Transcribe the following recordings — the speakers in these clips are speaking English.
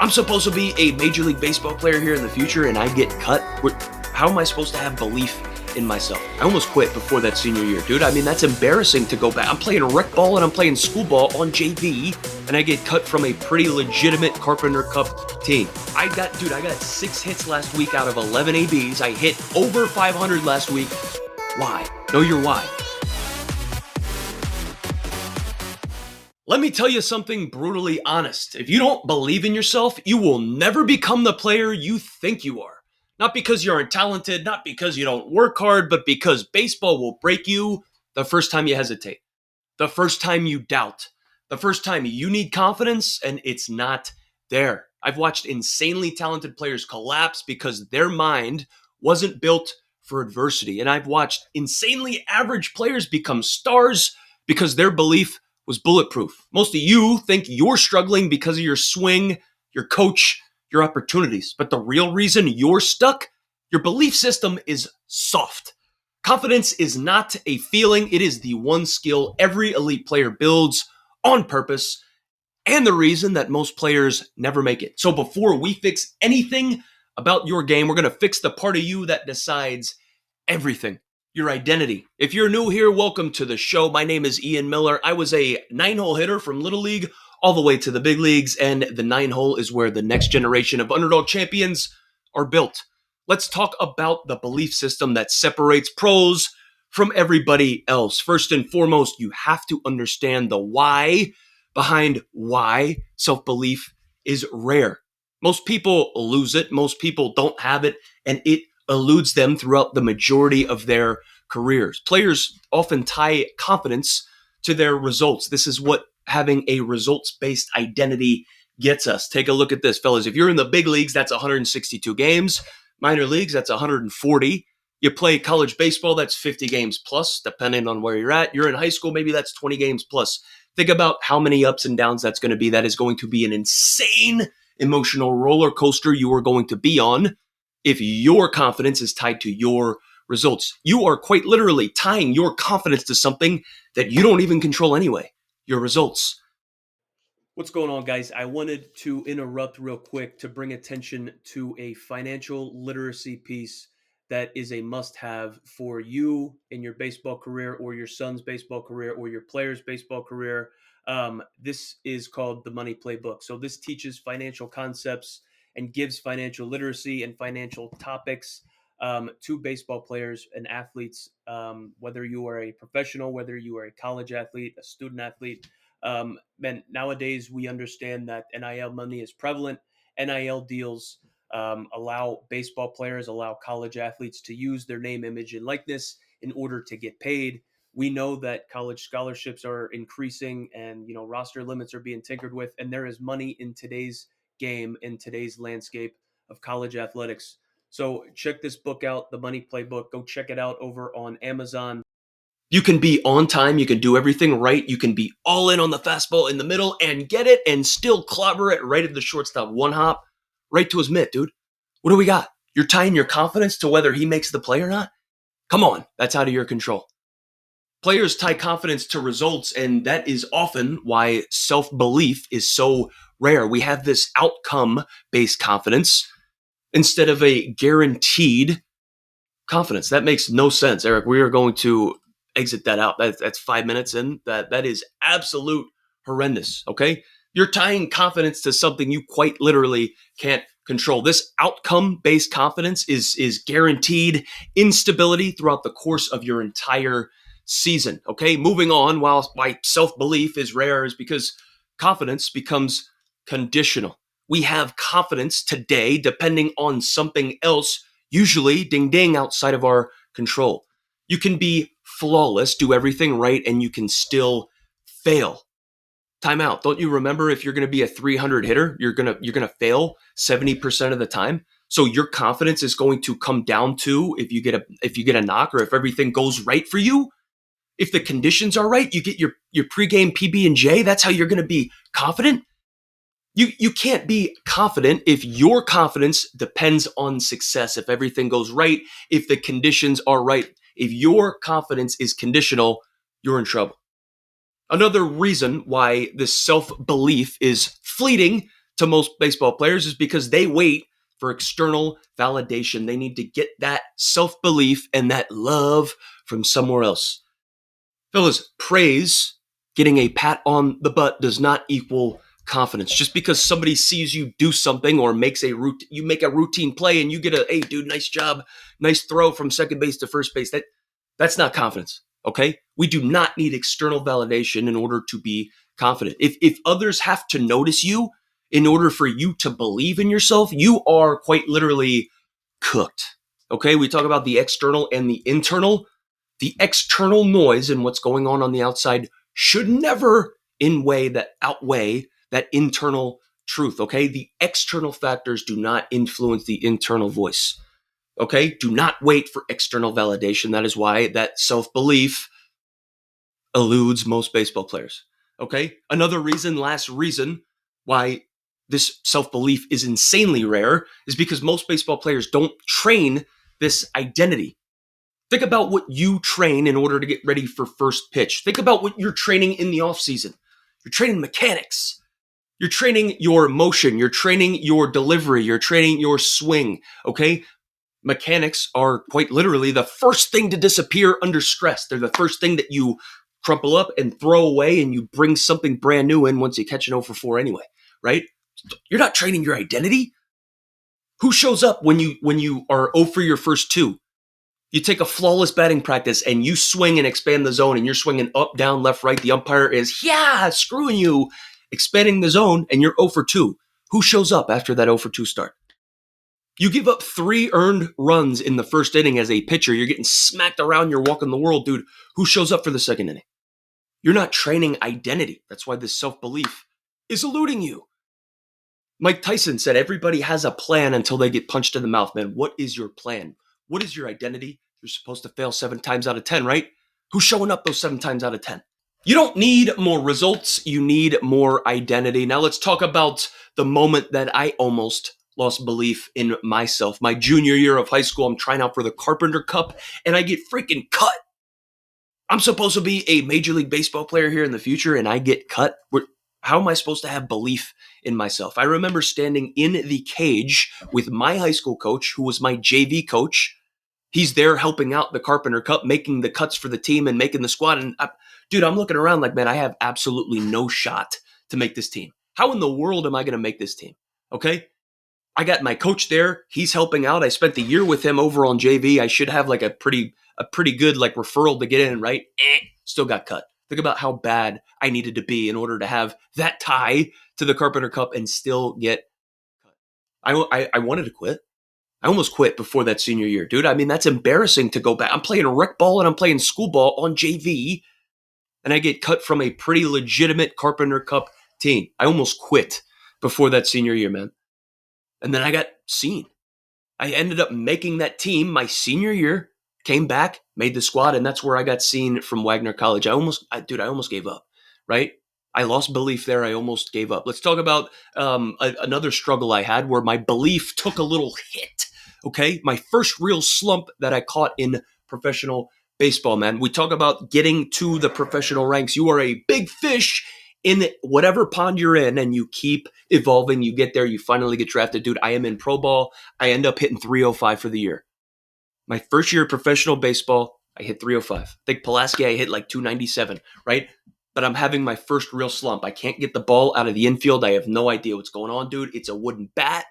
I'm supposed to be a Major League Baseball player here in the future and I get cut? How am I supposed to have belief in myself? I almost quit before that senior year, dude. I mean, that's embarrassing to go back. I'm playing rec ball and I'm playing school ball on JV, and I get cut from a pretty legitimate Carpenter Cup team. I got 6 hits last week out of 11 ABs. I hit over 500 last week. Why? Know your why. Let me tell you something brutally honest. If you don't believe in yourself, you will never become the player you think you are. Not because you aren't talented, not because you don't work hard, but because baseball will break you the first time you hesitate, the first time you doubt, the first time you need confidence and it's not there. I've watched insanely talented players collapse because their mind wasn't built for adversity. And I've watched insanely average players become stars because their belief was bulletproof. Most of you think you're struggling because of your swing, your coach, your opportunities. But the real reason you're stuck, your belief system is soft. Confidence is not a feeling. It is the one skill every elite player builds on purpose and the reason that most players never make it. So before we fix anything about your game, we're going to fix the part of you that decides everything. Your identity. If you're new here, welcome to the show. My name is Ian Miller. I was a 9-hole hitter from Little League all the way to the big leagues, and the 9-hole is where the next generation of underdog champions are built. Let's talk about the belief system that separates pros from everybody else. First and foremost, you have to understand the why behind why self-belief is rare. Most people lose it. Most people don't have it, and it eludes them throughout the majority of their careers. Players often tie confidence to their results. This is what having a results-based identity gets us. Take a look at this, fellas. If you're in the big leagues, that's 162 games. Minor leagues, that's 140. You play college baseball, that's 50 games plus, depending on where you're at. You're in high school, maybe that's 20 games plus. Think about how many ups and downs that's going to be. That is going to be an insane emotional roller coaster you are going to be on if your confidence is tied to your results. You are quite literally tying your confidence to something that you don't even control anyway, your results. What's going on, guys? I wanted to interrupt real quick to bring attention to a financial literacy piece that is a must-have for you in your baseball career or your son's baseball career or your player's baseball career. This is called the Money Playbook. So this teaches financial concepts and gives financial literacy and financial topics to baseball players and athletes, whether you are a professional, whether you are a college athlete, a student athlete. Man, nowadays we understand that NIL money is prevalent. NIL deals allow baseball players, allow college athletes to use their name, image, and likeness in order to get paid. We know that college scholarships are increasing and, roster limits are being tinkered with, and there is money in today's game, in today's landscape of college athletics. So check this book out, The Money Playbook. Go check it out over on Amazon. You can be on time. You can do everything right. You can be all in on the fastball in the middle and get it and still clobber it right at the shortstop. One hop right to his mitt, dude. What do we got? You're tying your confidence to whether he makes the play or not? Come on. That's out of your control. Players tie confidence to results, and that is often why self-belief is so rare. We have this outcome-based confidence instead of a guaranteed confidence. That makes no sense, Eric. We are going to exit that out. That's 5 minutes in. That is absolute horrendous, okay? You're tying confidence to something you quite literally can't control. This outcome-based confidence is guaranteed instability throughout the course of your entire season, okay? Moving on, why self-belief is rare is because confidence becomes conditional. We have confidence today depending on something else, usually ding outside of our control. You can be flawless, do everything right, and you can still fail. Time out. Don't you remember if you're going to be a 300 hitter, you're going to fail 70% of the time? So your confidence is going to come down to if you get a knock or if everything goes right for you. If the conditions are right, you get your pregame PB&J. That's how you're going to be confident. You can't be confident if your confidence depends on success. If everything goes right, if the conditions are right, if your confidence is conditional, you're in trouble. Another reason why this self-belief is fleeting to most baseball players is because they wait for external validation. They need to get that self-belief and that love from somewhere else. Fellas, praise, getting a pat on the butt, does not equal confidence. Just because somebody sees you do something or you make a routine play and you get hey dude, nice job, nice throw from second base to first base, that's not confidence. Okay? We do not need external validation in order to be confident. If others have to notice you in order for you to believe in yourself, you are quite literally cooked. Okay? We talk about the external and the internal. The external noise and what's going on the outside should never outweigh that internal truth, okay? The external factors do not influence the internal voice, okay? Do not wait for external validation. That is why that self-belief eludes most baseball players, okay? Last reason why this self-belief is insanely rare is because most baseball players don't train this identity. Think about what you train in order to get ready for first pitch. Think about what you're training in the offseason. You're training mechanics. You're training your motion. You're training your delivery. You're training your swing, okay? Mechanics are quite literally the first thing to disappear under stress. They're the first thing that you crumple up and throw away, and you bring something brand new in once you catch an 0 for 4 anyway, right? You're not training your identity. Who shows up when you are 0 for your first 2? You take a flawless batting practice and you swing and expand the zone and you're swinging up, down, left, right. The umpire is, screwing you, expanding the zone, and you're 0 for 2. Who shows up after that 0 for 2 start? You give up 3 earned runs in the first inning as a pitcher. You're getting smacked around. You're walking the world, dude. Who shows up for the second inning? You're not training identity. That's why this self-belief is eluding you. Mike Tyson said everybody has a plan until they get punched in the mouth, man. What is your plan? What is your identity? You're supposed to fail 7 times out of 10, right? Who's showing up those 7 times out of 10? You don't need more results. You need more identity. Now let's talk about the moment that I almost lost belief in myself. My junior year of high school, I'm trying out for the Carpenter Cup, and I get freaking cut. I'm supposed to be a Major League Baseball player here in the future, and I get cut. How am I supposed to have belief in myself? I remember standing in the cage with my high school coach, who was my JV coach. He's there helping out the Carpenter Cup, making the cuts for the team and making the squad. And I'm looking around like, man, I have absolutely no shot to make this team. How in the world am I going to make this team? Okay. I got my coach there. He's helping out. I spent the year with him over on JV. I should have like a pretty good like referral to get in, right? Still got cut. Think about how bad I needed to be in order to have that tie to the Carpenter Cup and still get cut. I wanted to quit. I almost quit before that senior year, dude. I mean, that's embarrassing to go back. I'm playing rec ball and I'm playing school ball on JV, and I get cut from a pretty legitimate Carpenter Cup team. I almost quit before that senior year, man. And then I got seen. I ended up making that team my senior year, came back, made the squad, and that's where I got seen from Wagner College. I almost gave up, right? I lost belief there. I almost gave up. Let's talk about another struggle I had where my belief took a little hit. Okay, my first real slump that I caught in professional baseball, man. We talk about getting to the professional ranks. You are a big fish in whatever pond you're in, and you keep evolving. You get there. You finally get drafted. Dude, I am in pro ball. I end up hitting 305 for the year. My first year of professional baseball, I hit 305. I think Pulaski, I hit like 297, right? But I'm having my first real slump. I can't get the ball out of the infield. I have no idea what's going on, dude. It's a wooden bat.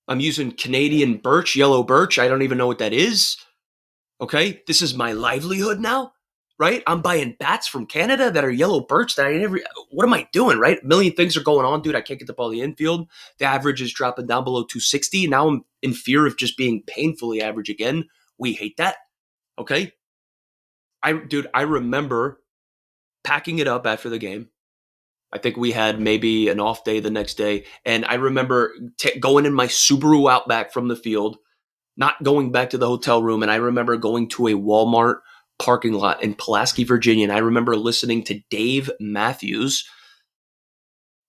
I'm using Canadian birch, yellow birch. I don't even know what that is. Okay, this is my livelihood now, right? I'm buying bats from Canada that are yellow birch that what am I doing, right? A million things are going on, dude. I can't get the ball in the infield. The average is dropping down below 260. Now I'm in fear of just being painfully average again. We hate that, okay? I remember packing it up after the game. I think we had maybe an off day the next day. And I remember going in my Subaru Outback from the field, not going back to the hotel room. And I remember going to a Walmart parking lot in Pulaski, Virginia. And I remember listening to Dave Matthews.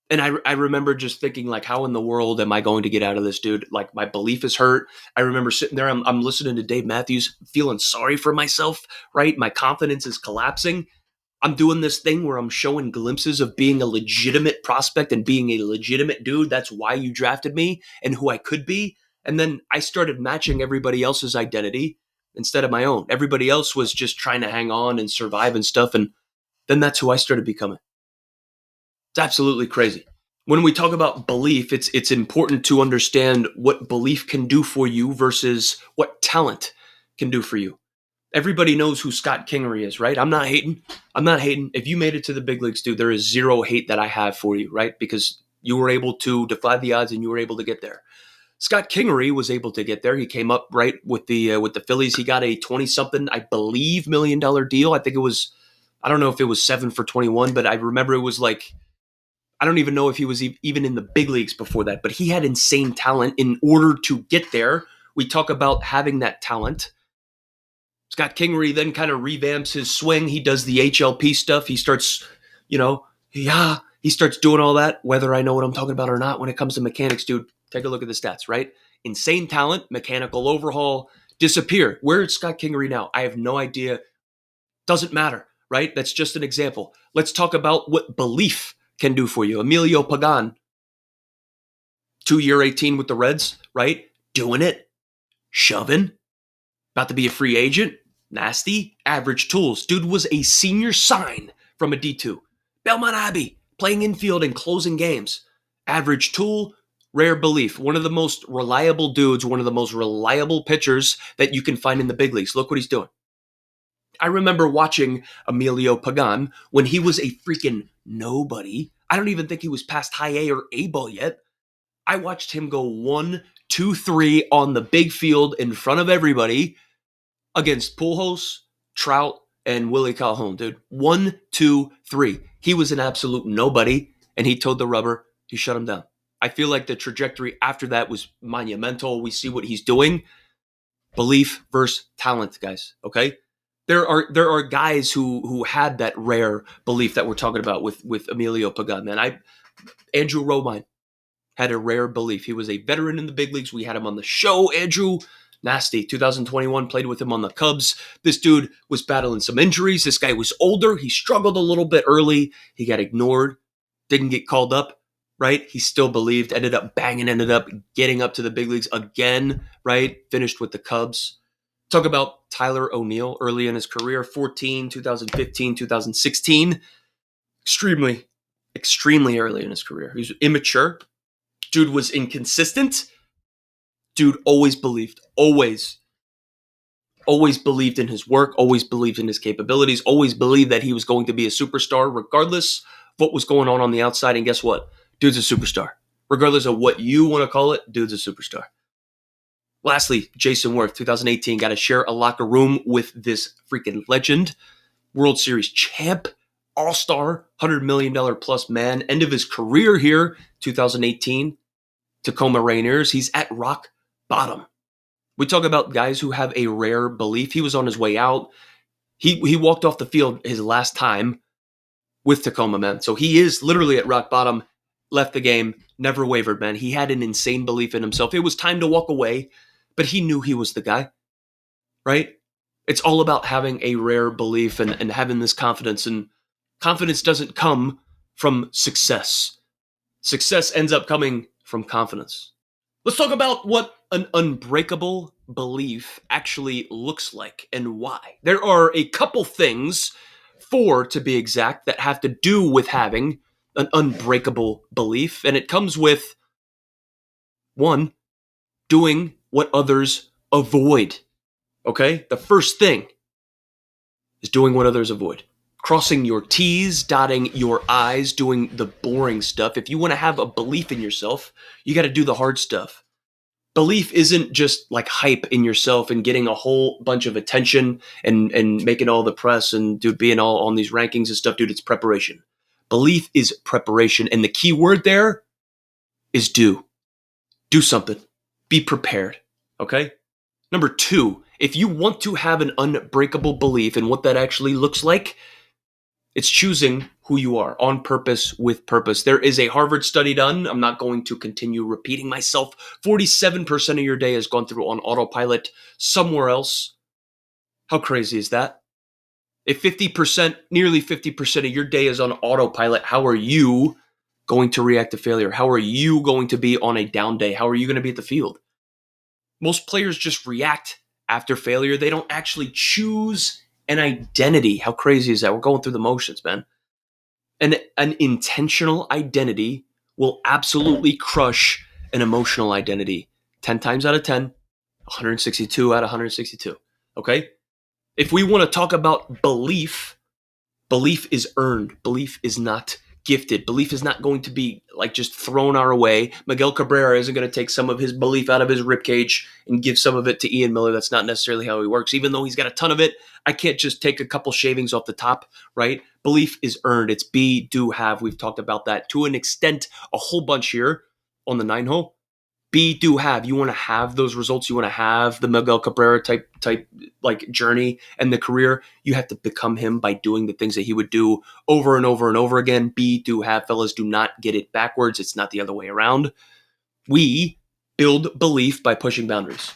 And I remember just thinking, like, how in the world am I going to get out of this, dude? Like, my belief is hurt. I remember sitting there, I'm listening to Dave Matthews, feeling sorry for myself, right? My confidence is collapsing. I'm doing this thing where I'm showing glimpses of being a legitimate prospect and being a legitimate dude. That's why you drafted me and who I could be. And then I started matching everybody else's identity instead of my own. Everybody else was just trying to hang on and survive and stuff. And then that's who I started becoming. It's absolutely crazy. When we talk about belief, it's important to understand what belief can do for you versus what talent can do for you. Everybody knows who Scott Kingery is, right? I'm not hating. I'm not hating. If you made it to the big leagues, dude, there is zero hate that I have for you, right? Because you were able to defy the odds and you were able to get there. Scott Kingery was able to get there. He came up right with the Phillies. He got a 20-something, I believe, $1 million deal. I think it was, I don't know if it was 7 for 21, but I remember it was like, I don't even know if he was even in the big leagues before that, but he had insane talent. In order to get there, we talk about having that talent. Scott Kingery then kind of revamps his swing. He does the HLP stuff. He starts, he starts doing all that, whether I know what I'm talking about or not when it comes to mechanics, dude. Take a look at the stats, right? Insane talent, mechanical overhaul, disappear. Where is Scott Kingery now? I have no idea. Doesn't matter, right? That's just an example. Let's talk about what belief can do for you. Emilio Pagan, 2-year 18 with the Reds, right? Doing it, shoving, about to be a free agent, nasty, average tools. Dude was a senior sign from a D2. Belmont Abbey, playing infield and closing games. Average tool, rare belief. One of the most reliable dudes, one of the most reliable pitchers that you can find in the big leagues. Look what he's doing. I remember watching Emilio Pagan when he was a freaking nobody. I don't even think he was past high A or A ball yet. I watched him go 1, 2, 3 on the big field in front of everybody against Pujols, Trout, and Willie Calhoun, dude. 1, 2, 3. He was an absolute nobody, and he towed the rubber. He shut him down. I feel like the trajectory after that was monumental. We see what he's doing. Belief versus talent, guys, okay? There are guys who had that rare belief that we're talking about with Emilio Pagan, man. Andrew Romine had a rare belief. He was a veteran in the big leagues. We had him on the show. Andrew, nasty. 2021, played with him on the Cubs. This dude was battling some injuries. This guy was older. He struggled a little bit early. He got ignored. Didn't get called up, right? He still believed. Ended up getting up to the big leagues again, right? Finished with the Cubs. Talk about Tyler O'Neill early in his career, 2015, 2016. Extremely early in his career. He was immature. Dude was inconsistent. Dude always believed. Always believed in his work. Always believed in his capabilities. Always believed that he was going to be a superstar regardless of what was going on the outside. And guess what? Dude's a superstar. Regardless of what you want to call it, dude's a superstar. Lastly, Jason Worth, 2018, got to share a locker room with this freaking legend, World Series champ, all-star, $100 million plus man, end of his career here, 2018, Tacoma Rainiers. He's at rock bottom. We talk about guys who have a rare belief. He was on his way out. He walked off the field his last time with Tacoma, man. So he is literally at rock bottom, left the game, never wavered, man. He had an insane belief in himself. It was time to walk away, but he knew he was the guy, right? It's all about having a rare belief and having this confidence. And confidence doesn't come from success. Success ends up coming from confidence. Let's talk about what an unbreakable belief actually looks like and why. There are a couple things, 4 to be exact, that have to do with having an unbreakable belief. And it comes with 1, doing what others avoid. Okay? The first thing is doing what others avoid. Crossing your T's, dotting your I's, doing the boring stuff. If you want to have a belief in yourself, you got to do the hard stuff. Belief isn't just like hype in yourself and getting a whole bunch of attention and making all the press and dude being all on these rankings and stuff, dude. It's preparation. Belief is preparation. And the key word there is do. Do something. Be prepared. Okay? Number 2, if you want to have an unbreakable belief and what that actually looks like, it's choosing who you are on purpose with purpose. There is a Harvard study done. I'm not going to continue repeating myself. 47% of your day has gone through on autopilot somewhere else. How crazy is that? If 50%, nearly 50% of your day is on autopilot, how are you going to react to failure? How are you going to be on a down day? How are you going to be at the field? Most players just react after failure. They don't actually choose an identity. How crazy is that? We're going through the motions, man. An intentional identity will absolutely crush an emotional identity 10 times out of 10, 162 out of 162. Okay? If we want to talk about belief, belief is earned. Belief is not gifted. Belief is not going to be like just thrown our way. Miguel Cabrera isn't going to take some of his belief out of his ribcage and give some of it to Ian Miller. That's not necessarily how he works. Even though he's got a ton of it, I can't just take a couple shavings off the top, right? Belief is earned. It's be, do, have. We've talked about that to an extent, a whole bunch here on the 9 hole. Be, do, have. You want to have those results. You want to have the Miguel Cabrera type like journey and the career. You have to become him by doing the things that he would do over and over and over again. Be, do, have. Fellas, do not get it backwards. It's not the other way around. We build belief by pushing boundaries,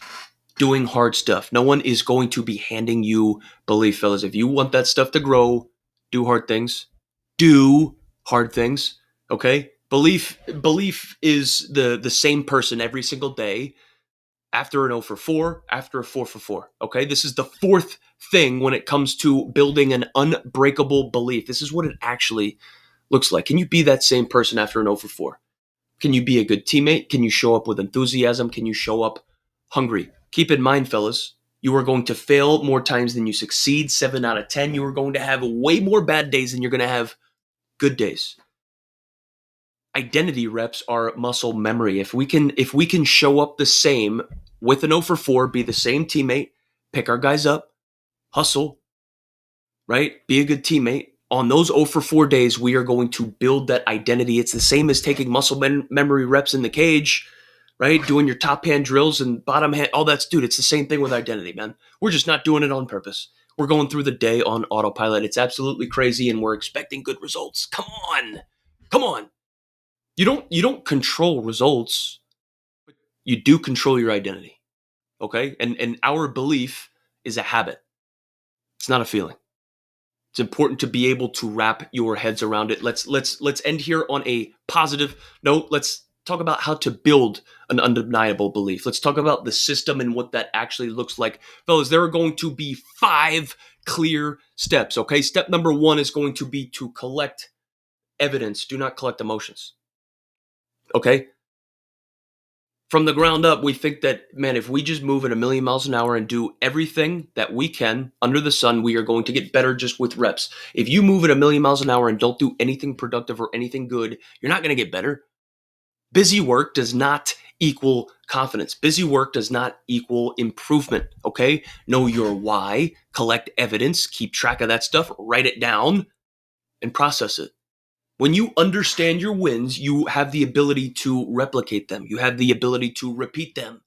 doing hard stuff. No one is going to be handing you belief, fellas. If you want that stuff to grow, do hard things. Do hard things. Okay? Belief is the same person every single day after an 0 for 4, after a 4 for 4. Okay? This is the fourth thing when it comes to building an unbreakable belief. This is what it actually looks like. Can you be that same person after an 0 for 4? Can you be a good teammate? Can you show up with enthusiasm? Can you show up hungry? Keep in mind, fellas, you are going to fail more times than you succeed. 7 out of 10. You are going to have way more bad days than you're going to have good days. Identity reps are muscle memory. If we can show up the same with an 0 for 4, be the same teammate, pick our guys up, hustle, right? Be a good teammate. On those 0 for 4 days, we are going to build that identity. It's the same as taking muscle memory reps in the cage, right? Doing your top hand drills and bottom hand, all that's, dude, it's the same thing with identity, man. We're just not doing it on purpose. We're going through the day on autopilot. It's absolutely crazy, and we're expecting good results. Come on. Come on. You don't control results, but you do control your identity. Okay? And our belief is a habit. It's not a feeling. It's important to be able to wrap your heads around it. Let's end here on a positive note. Let's talk about how to build an undeniable belief. Let's talk about the system and what that actually looks like. Fellas, there are going to be 5 clear steps, okay? Step number 1 is going to be to collect evidence. Do not collect emotions. Okay? From the ground up, we think that, man, if we just move at 1,000,000 miles an hour and do everything that we can under the sun, we are going to get better just with reps. If you move at 1,000,000 miles an hour and don't do anything productive or anything good, you're not going to get better. Busy work does not equal confidence. Busy work does not equal improvement, okay? Know your why, collect evidence, keep track of that stuff, write it down, and process it. When you understand your wins, you have the ability to replicate them. You have the ability to repeat them.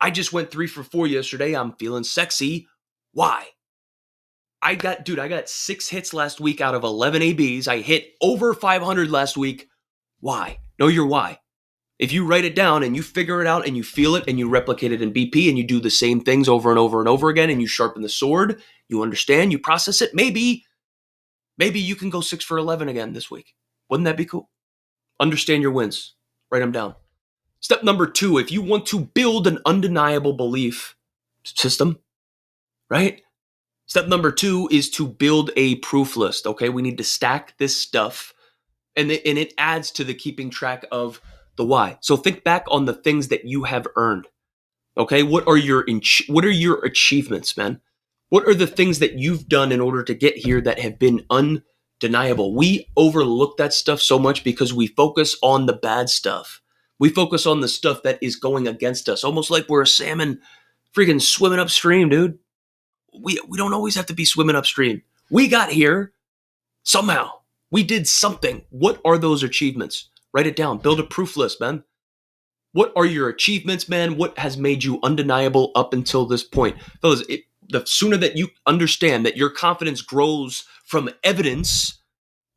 I just went 3 for 4 yesterday. I'm feeling sexy. Why? I got 6 hits last week out of 11 ABs. I hit over 500 last week. Why? Know your why. If you write it down and you figure it out and you feel it and you replicate it in BP and you do the same things over and over and over again and you sharpen the sword, you understand, you process it, maybe you can go 6 for 11 again this week. Wouldn't that be cool? Understand your wins. Write them down. Step number 2, if you want to build an undeniable belief system, right? Step number 2 is to build a proof list, okay? We need to stack this stuff, and it adds to the keeping track of the why. So think back on the things that you have earned, okay? What are your achievements, man? What are the things that you've done in order to get here that have been undeniable? We overlook that stuff so much because we focus on the bad stuff. We focus on the stuff that is going against us, almost like we're a salmon freaking swimming upstream, dude. We don't always have to be swimming upstream. We got here somehow. We did something. What are those achievements? Write it down. Build a proof list, man. What are your achievements, man? What has made you undeniable up until this point? The sooner that you understand that your confidence grows from evidence,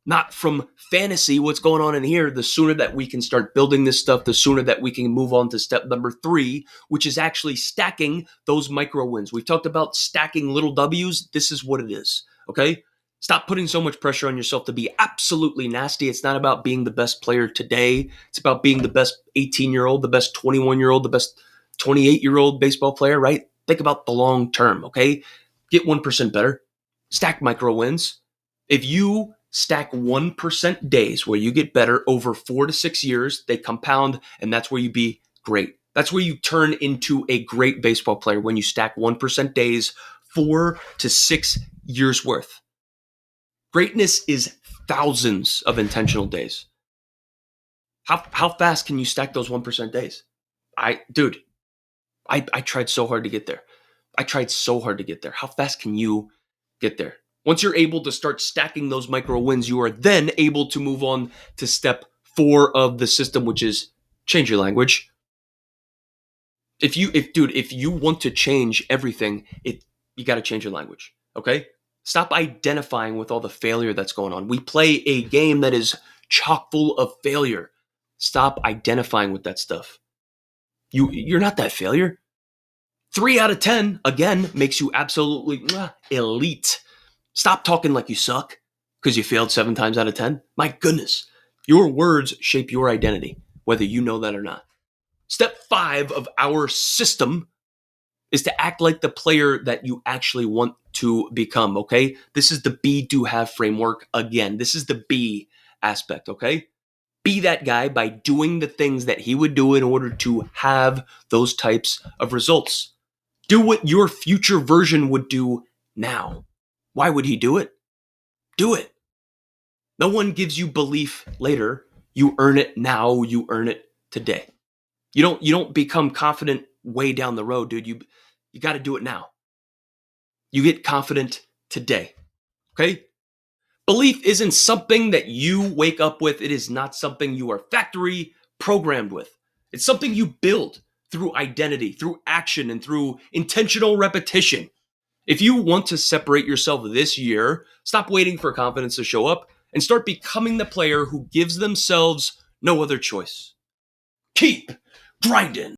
not from fantasy, what's going on in here, the sooner that we can start building this stuff, the sooner that we can move on to step number 3, which is actually stacking those micro wins. We've talked about stacking little W's. This is what it is. Okay? Stop putting so much pressure on yourself to be absolutely nasty. It's not about being the best player today. It's about being the best 18-year-old, the best 21-year-old, the best 28-year-old baseball player, right? Think about the long term, okay? Get 1% better. Stack micro wins. If you stack 1% days where you get better over 4 to 6 years, they compound, and that's where you be great. That's where you turn into a great baseball player when you stack 1% days, 4 to 6 years worth. Greatness is thousands of intentional days. How fast can you stack those 1% days? Dude, I tried so hard to get there. I tried so hard to get there. How fast can you get there? Once you're able to start stacking those micro wins, you are then able to move on to step 4 of the system, which is change your language. If you want to change everything, you got to change your language. Okay? Stop identifying with all the failure that's going on. We play a game that is chock full of failure. Stop identifying with that stuff. You're not that failure. 3 out of 10, again, makes you absolutely elite. Stop talking like you suck because you failed 7 times out of 10. My goodness. Your words shape your identity, whether you know that or not. Step 5 of our system is to act like the player that you actually want to become, okay? This is the be, do, have framework again. This is the be aspect, okay? Be that guy by doing the things that he would do in order to have those types of results. Do what your future version would do now. Why would he do it? Do it. No one gives you belief later. You earn it now. You earn it today. You don't become confident way down the road, dude. You got to do it now. You get confident today. Okay? Belief isn't something that you wake up with. It is not something you are factory programmed with. It's something you build through identity, through action, and through intentional repetition. If you want to separate yourself this year, stop waiting for confidence to show up and start becoming the player who gives themselves no other choice. Keep grinding.